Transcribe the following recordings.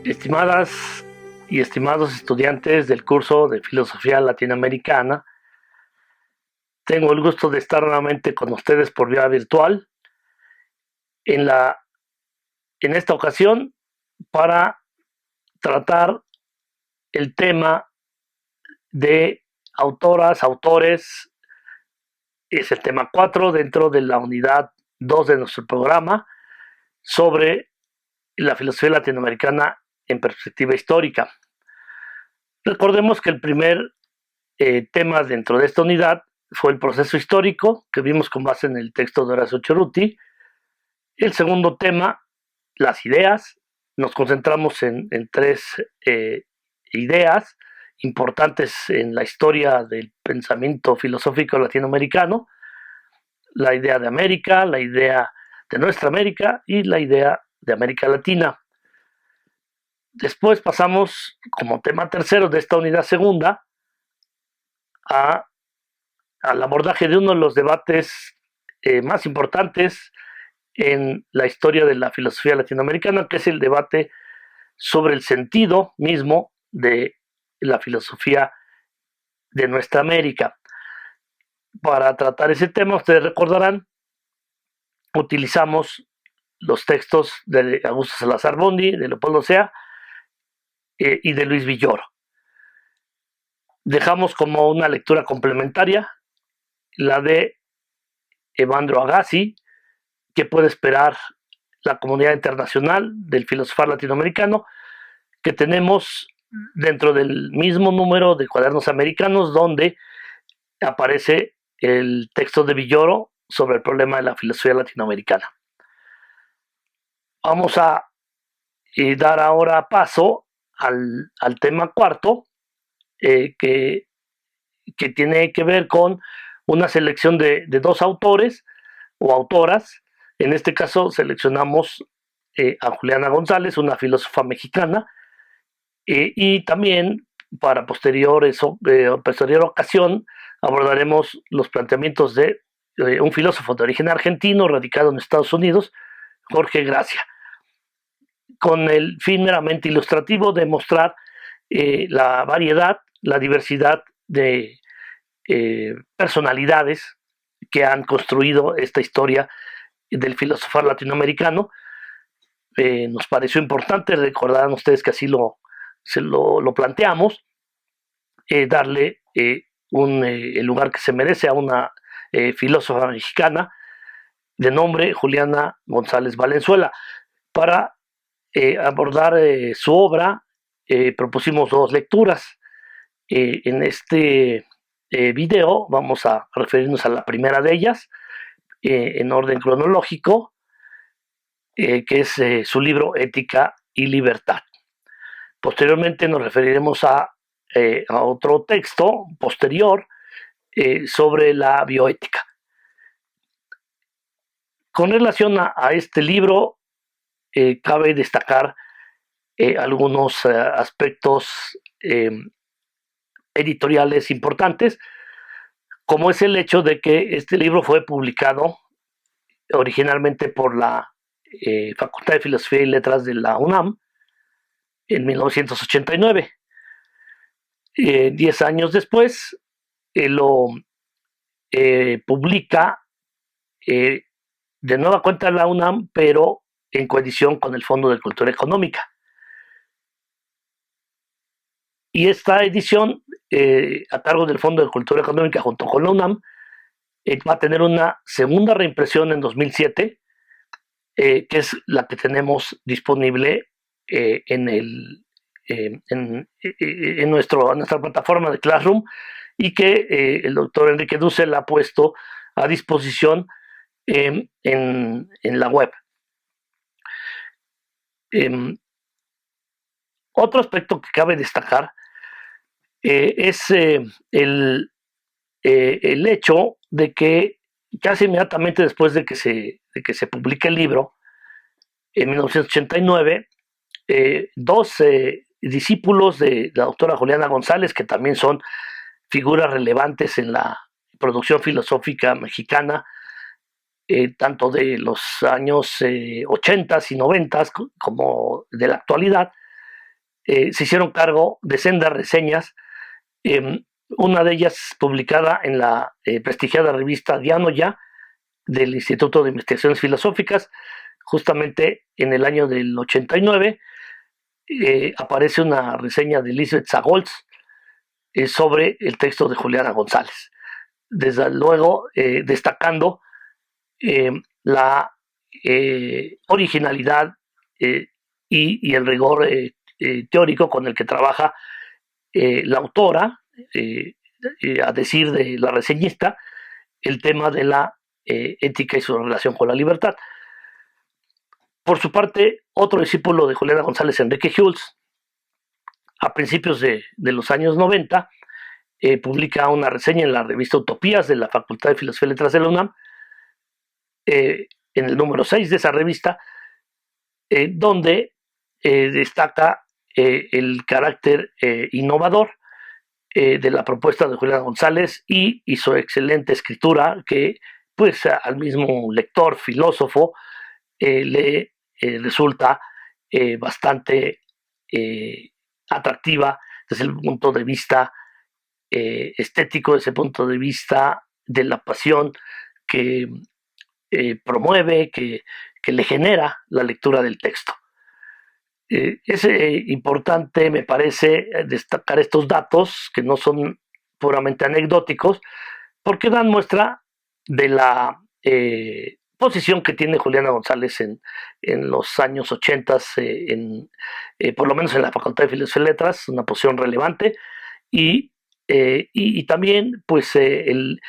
Estimadas y estimados estudiantes del curso de Filosofía Latinoamericana, tengo el gusto de estar nuevamente con ustedes por vía virtual en, la, en esta ocasión para tratar el tema de autoras, autores. Es el tema 4 dentro de la unidad 2 de nuestro programa sobre la filosofía latinoamericana en perspectiva histórica. Recordemos que el primer tema dentro de esta unidad fue el proceso histórico, que vimos con base en el texto de Horacio Cerruti. El segundo tema, las ideas. Nos concentramos en tres ideas importantes en la historia del pensamiento filosófico latinoamericano: la idea de América, la idea de nuestra América y la idea de América Latina. Después pasamos, como tema tercero de esta unidad segunda, al abordaje de uno de los debates más importantes en la historia de la filosofía latinoamericana, que es el debate sobre el sentido mismo de la filosofía de nuestra América. Para tratar ese tema, ustedes recordarán, utilizamos los textos de Augusto Salazar Bondy, de Leopoldo Sea y de Luis Villoro. Dejamos como una lectura complementaria la de Evandro Agassi, que puede esperar la comunidad internacional del filosofar latinoamericano, que tenemos dentro del mismo número de Cuadernos Americanos, donde aparece el texto de Villoro sobre el problema de la filosofía latinoamericana. Vamos a dar ahora paso al tema cuarto, que tiene que ver con una selección de dos autores o autoras. En este caso seleccionamos a Juliana González, una filósofa mexicana, y también para posterior ocasión abordaremos los planteamientos de un filósofo de origen argentino radicado en Estados Unidos, Jorge Gracia, con el fin meramente ilustrativo de mostrar la variedad, la diversidad de personalidades que han construido esta historia del filosofar latinoamericano. Nos pareció importante, recordarán ustedes que así lo planteamos, darle el lugar que se merece a una filósofa mexicana de nombre Juliana González Valenzuela. Para abordar su obra, propusimos dos lecturas. En este video vamos a referirnos a la primera de ellas, en orden cronológico, que es su libro Ética y Libertad. Posteriormente nos referiremos a otro texto posterior sobre la bioética. Con relación a este libro, cabe destacar algunos aspectos editoriales importantes, como es el hecho de que este libro fue publicado originalmente por la Facultad de Filosofía y Letras de la UNAM en 1989. 10 años después lo publica de nueva cuenta la UNAM, pero en coedición con el Fondo de Cultura Económica. Y esta edición, a cargo del Fondo de Cultura Económica junto con la UNAM, va a tener una segunda reimpresión en 2007, que es la que tenemos disponible en nuestra plataforma de Classroom, y que el doctor Enrique Dussel ha puesto a disposición en la web. Otro aspecto que cabe destacar es el hecho de que casi inmediatamente después de que se publique el libro, en 1989, dos discípulos de la doctora Juliana González, que también son figuras relevantes en la producción filosófica mexicana tanto de los años 80 y 90 como de la actualidad, se hicieron cargo de sendas reseñas, una de ellas publicada en la prestigiada revista Diano Ya del Instituto de Investigaciones Filosóficas, justamente en el año del 89. Aparece una reseña de Lisbeth Sagolz sobre el texto de Juliana González, desde luego destacando la originalidad y el rigor teórico con el que trabaja la autora, a decir de la reseñista, el tema de la ética y su relación con la libertad. Por su parte, otro discípulo de Juliana González, Enrique Hulz, a principios de los años 90, publica una reseña en la revista Utopías de la Facultad de Filosofía y Letras de la UNAM, en el número 6 de esa revista, donde destaca el carácter innovador de la propuesta de Julián González y su excelente escritura, que pues al mismo lector, filósofo, le resulta bastante atractiva desde el punto de vista estético, desde el punto de vista de la pasión que promueve, que le genera la lectura del texto. Es importante, me parece, destacar estos datos, que no son puramente anecdóticos, porque dan muestra de la posición que tiene Juliana González en los años 80, por lo menos en la Facultad de Filosofía y Letras, una posición relevante, y también pues el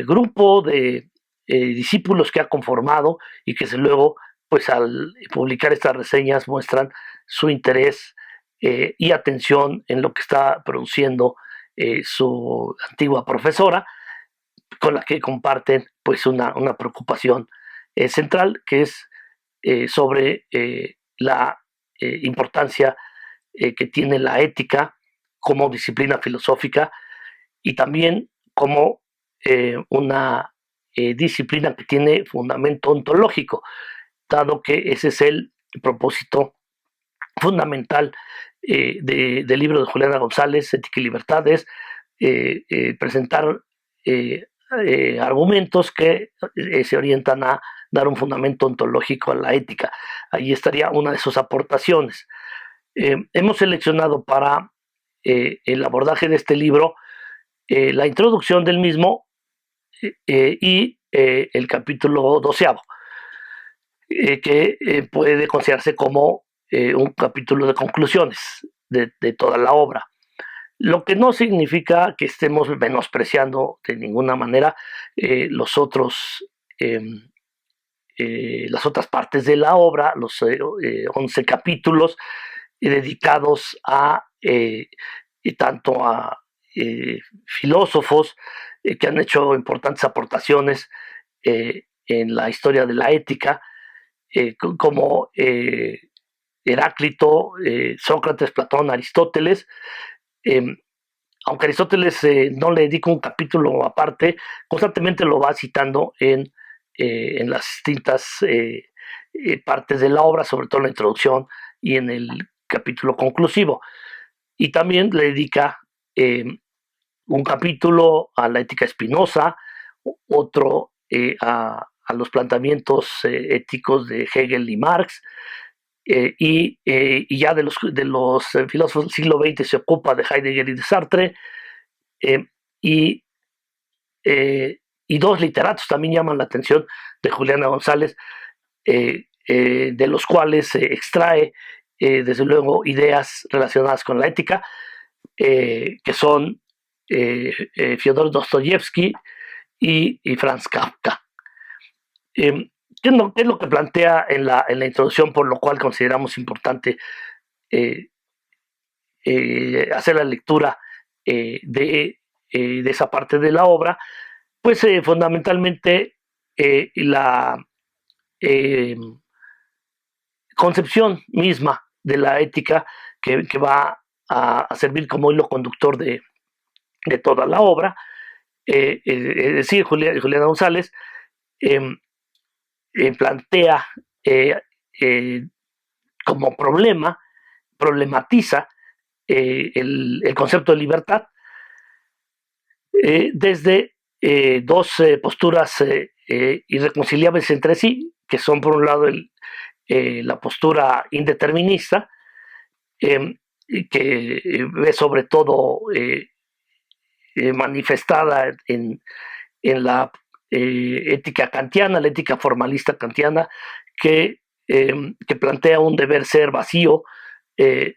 grupo de discípulos que ha conformado y que luego pues al publicar estas reseñas muestran su interés y atención en lo que está produciendo su antigua profesora, con la que comparten pues una preocupación central, que es sobre la importancia que tiene la ética como disciplina filosófica y también como una disciplina que tiene fundamento ontológico, dado que ese es el propósito fundamental del libro de Juliana González, Ética y Libertades, presentar argumentos que se orientan a dar un fundamento ontológico a la ética. Ahí estaría una de sus aportaciones. Hemos seleccionado para el abordaje de este libro la introducción del mismo y el capítulo 12, que puede considerarse como un capítulo de conclusiones de toda la obra. Lo que no significa que estemos menospreciando de ninguna manera las otras partes de la obra, los 11 capítulos dedicados a tanto a filósofos que han hecho importantes aportaciones en la historia de la ética, como Heráclito, Sócrates, Platón, Aristóteles. Aunque Aristóteles no le dedica un capítulo aparte, constantemente lo va citando en las distintas partes de la obra, sobre todo en la introducción y en el capítulo conclusivo. Y también le dedica un capítulo a la ética Spinoza, otro a los planteamientos éticos de Hegel y Marx, y ya de los filósofos del siglo XX se ocupa de Heidegger y de Sartre, y dos literatos también llaman la atención de Juliana González, de los cuales se extrae desde luego ideas relacionadas con la ética, que son Fyodor Dostoyevsky y Franz Kafka. ¿Qué es lo que plantea en la introducción, por lo cual consideramos importante hacer la lectura de esa parte de la obra? Pues fundamentalmente la concepción misma de la ética que va a servir como hilo conductor de toda la obra, es decir, Juliana González plantea como problematiza el concepto de libertad desde dos posturas irreconciliables entre sí, que son por un lado la postura indeterminista, que ve sobre todo manifestada en la ética kantiana, la ética formalista kantiana, que plantea un deber ser vacío,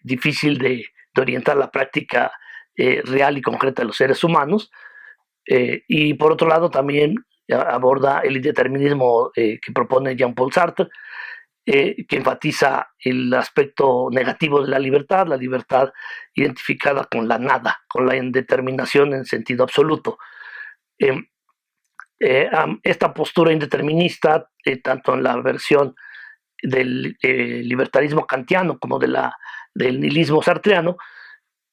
difícil de orientar la práctica real y concreta de los seres humanos. Y por otro lado también aborda el indeterminismo que propone Jean-Paul Sartre, que enfatiza el aspecto negativo de la libertad identificada con la nada, con la indeterminación en sentido absoluto. Esta postura indeterminista, tanto en la versión del libertarismo kantiano como del nihilismo sartreano,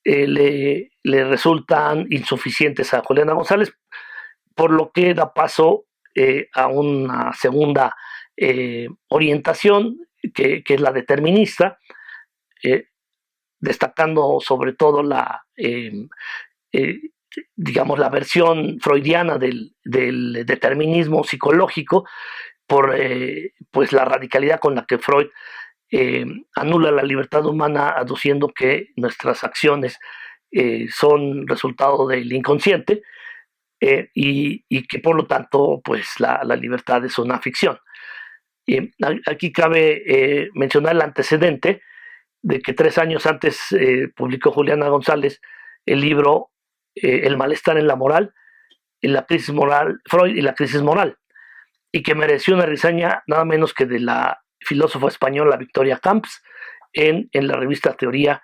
le resultan insuficientes a Juliana González, por lo que da paso a una segunda orientación, que es la determinista, destacando sobre todo digamos, la versión freudiana del determinismo psicológico, por pues la radicalidad con la que Freud anula la libertad humana, aduciendo que nuestras acciones son resultado del inconsciente, y que por lo tanto pues la libertad es una ficción. Aquí cabe mencionar el antecedente de que 3 años antes publicó Juliana González el libro El malestar en la moral, en la crisis moral, Freud y la crisis moral, y que mereció una reseña nada menos que de la filósofa española Victoria Camps en la revista Teoría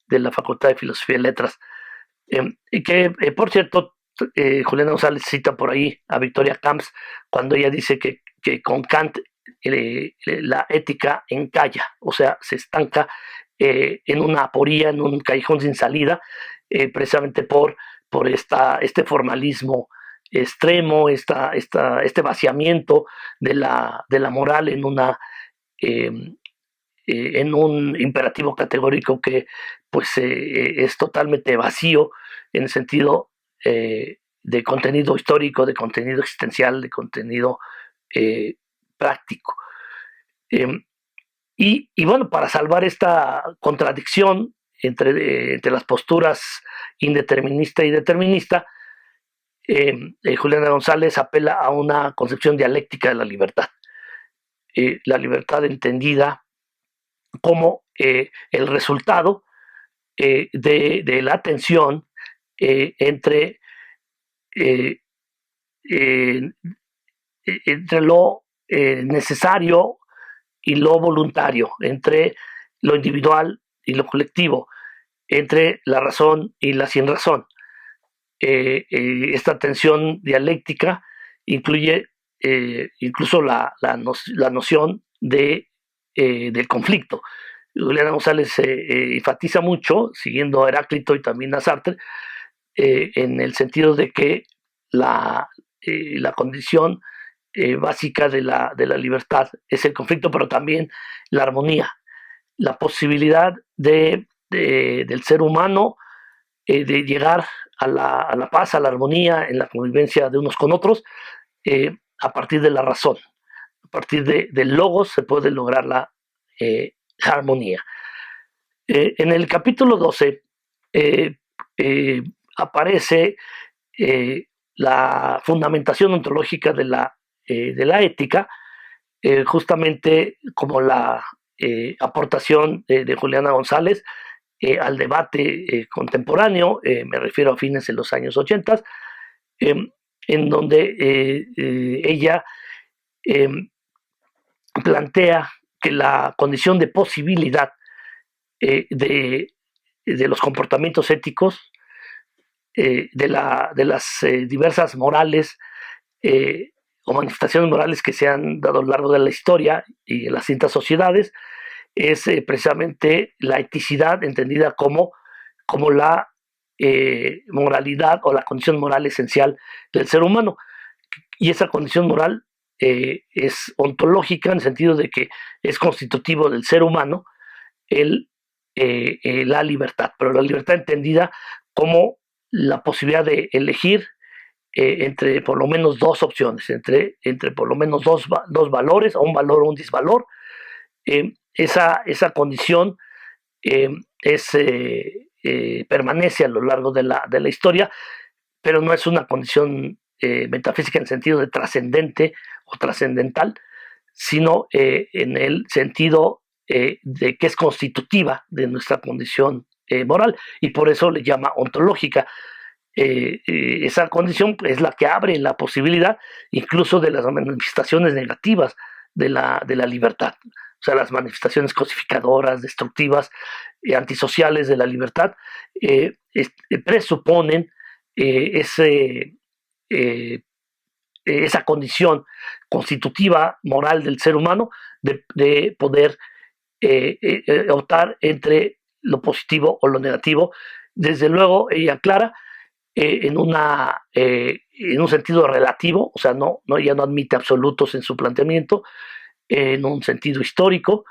de la Facultad de Filosofía y Letras. Y que, por cierto, Juliana González cita por ahí a Victoria Camps cuando ella dice que con Kant la ética encalla, o sea, se estanca en una aporía, en un callejón sin salida, precisamente por este formalismo extremo, este vaciamiento de la moral en un imperativo categórico que pues es totalmente vacío en el sentido de contenido histórico, de contenido existencial, de contenido práctico. Y bueno, para salvar esta contradicción entre las posturas indeterminista y determinista, Juliana González apela a una concepción dialéctica de la libertad entendida como el resultado de la tensión entre lo necesario y lo voluntario, entre lo individual y lo colectivo, entre la razón y la sin razón. Esta tensión dialéctica incluye incluso la noción del conflicto. Juliana González enfatiza mucho, siguiendo a Heráclito y también a Sartre, en el sentido de que la condición básica de la libertad es el conflicto, pero también la armonía, la posibilidad del ser humano de llegar a la paz, a la armonía, en la convivencia de unos con otros, a partir de la razón. A partir del logos se puede lograr la armonía. En el capítulo 12 aparece la fundamentación ontológica de la ética, justamente como la aportación de Juliana González al debate contemporáneo, me refiero a fines de los años 80, en donde ella plantea que la condición de posibilidad de los comportamientos éticos, de las diversas morales o manifestaciones morales que se han dado a lo largo de la historia y en las distintas sociedades, es precisamente la eticidad entendida como la moralidad o la condición moral esencial del ser humano. Y esa condición moral es ontológica en el sentido de que es constitutivo del ser humano la libertad, pero la libertad entendida como la posibilidad de elegir entre por lo menos dos opciones, entre por lo menos dos valores, o un valor o un disvalor. Esa condición permanece a lo largo de la historia, pero no es una condición metafísica en el sentido de trascendente o trascendental, sino en el sentido de que es constitutiva de nuestra condición moral, y por eso le llama ontológica. Esa condición es la que abre la posibilidad incluso de las manifestaciones negativas de la libertad, o sea, las manifestaciones cosificadoras, destructivas, antisociales de la libertad, presuponen esa condición constitutiva moral del ser humano de poder optar entre lo positivo o lo negativo. Desde luego, ella aclara en un sentido relativo, o sea, ella no admite absolutos en su planteamiento, en un sentido histórico,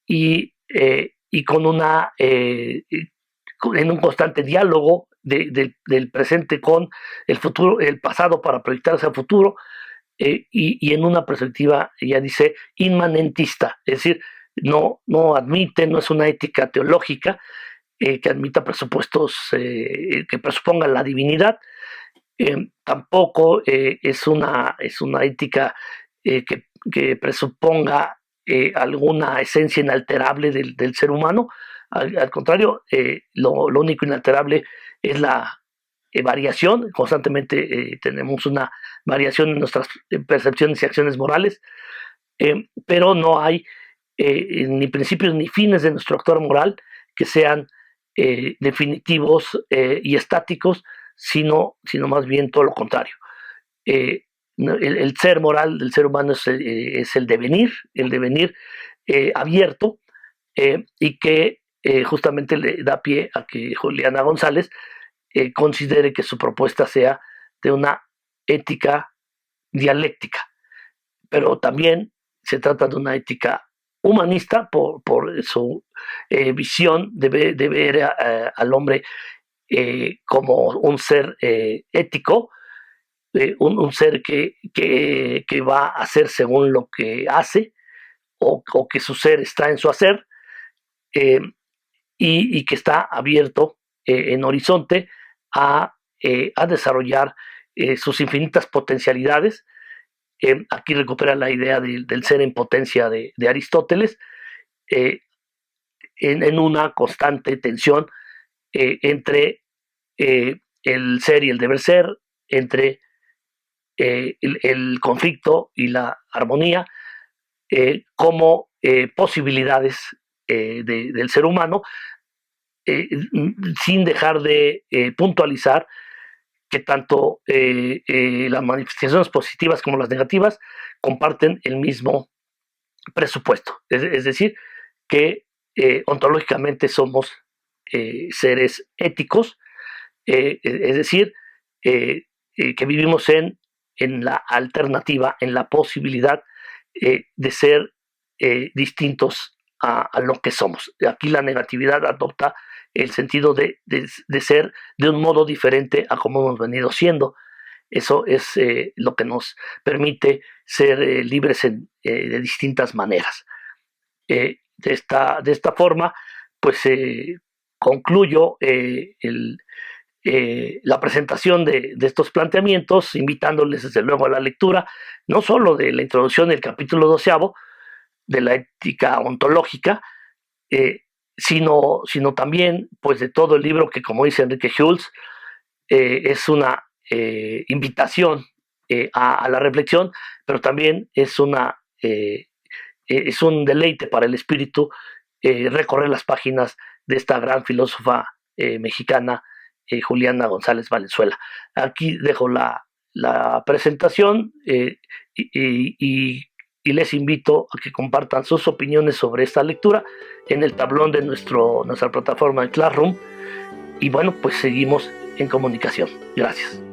y con en un constante diálogo del presente con el futuro, el pasado, para proyectarse al futuro, y en una perspectiva, ella dice, inmanentista, es decir, no admite, no es una ética teológica que admita presupuestos que presupongan la divinidad. Tampoco es una ética que presuponga alguna esencia inalterable del ser humano. Al contrario, lo único inalterable es la variación. Constantemente tenemos una variación en nuestras percepciones y acciones morales, pero no hay ni principios ni fines de nuestro actuar moral que sean definitivos y estáticos, sino más bien todo lo contrario. El ser moral del ser humano es el devenir abierto, y que justamente le da pie a que Juliana González considere que su propuesta sea de una ética dialéctica, pero también se trata de una ética humanista por su visión de ver al hombre como un ser ético, un ser que va a hacer según lo que hace, o que su ser está en su hacer, y que está abierto en horizonte a desarrollar sus infinitas potencialidades. Aquí recupera la idea del ser en potencia de Aristóteles, en una constante tensión entre el ser y el deber ser, entre el conflicto y la armonía, como posibilidades del ser humano, sin dejar de puntualizar que tanto las manifestaciones positivas como las negativas comparten el mismo presupuesto, es decir, que ontológicamente somos seres éticos, es decir, que vivimos en la alternativa, en la posibilidad de ser distintos a lo que somos. Aquí la negatividad adopta el sentido de ser de un modo diferente a como hemos venido siendo. Eso es lo que nos permite ser libres de distintas maneras. De esta forma, pues concluyo la presentación de estos planteamientos, invitándoles desde luego a la lectura, no solo de la introducción del capítulo 12 de la ética ontológica, sino también pues de todo el libro, que, como dice Enrique Schulz, es una invitación a la reflexión, pero también es un deleite para el espíritu recorrer las páginas de esta gran filósofa mexicana, Juliana González Valenzuela. Aquí dejo la presentación, y les invito a que compartan sus opiniones sobre esta lectura en el tablón de nuestra plataforma de Classroom. Y bueno, pues seguimos en comunicación. Gracias.